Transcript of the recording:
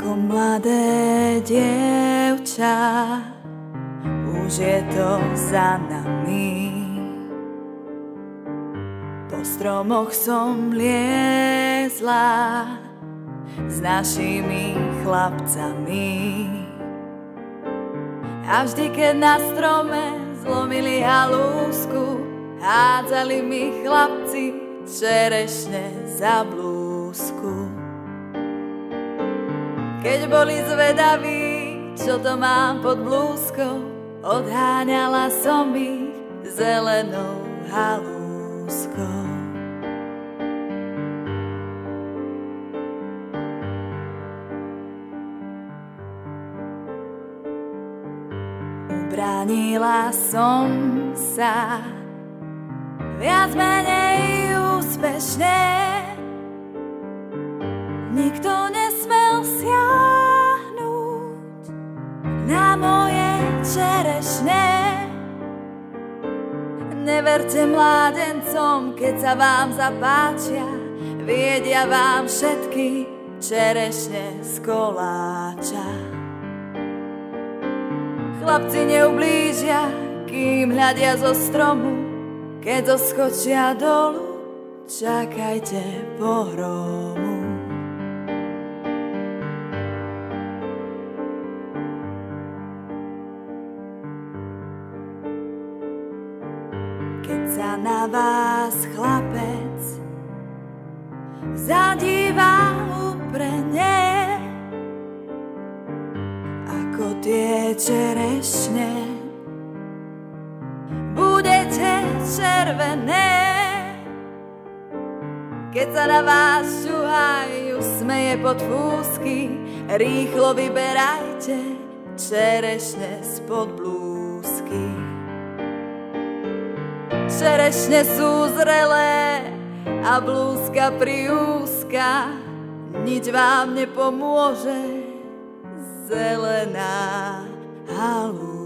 Ako mladé dievča, už je to za nami. Po stromoch som liezla s našimi chlapcami. A vždy, keď na strome zlomili halúsku, hádzali mi chlapci čerešne za blúzku. Keď boli zvedaví, čo to mám pod blúzkou, odháňala som ich zelenou halúskou. Ubránila som sa viac menej úspešne. Nikto nesmel siahnuť na moje čerešne. Neverte mládencom, keď sa vám zapáčia, viedia vám všetky čerešne z koláča. Chlapci neublížia, kým hľadia zo stromu, keď zoskočia dolu, čakajte pohromu. Keď sa na vás chlapec zadíva úprene, ako tie čerešne, budete červené. Keď sa na vás šuhajú, smeje pod fúsky, rýchlo vyberajte čerešne spod blúzky. Čerešne sú zrelé a blúzka priúzka, nič vám nepomôže zelená halúska.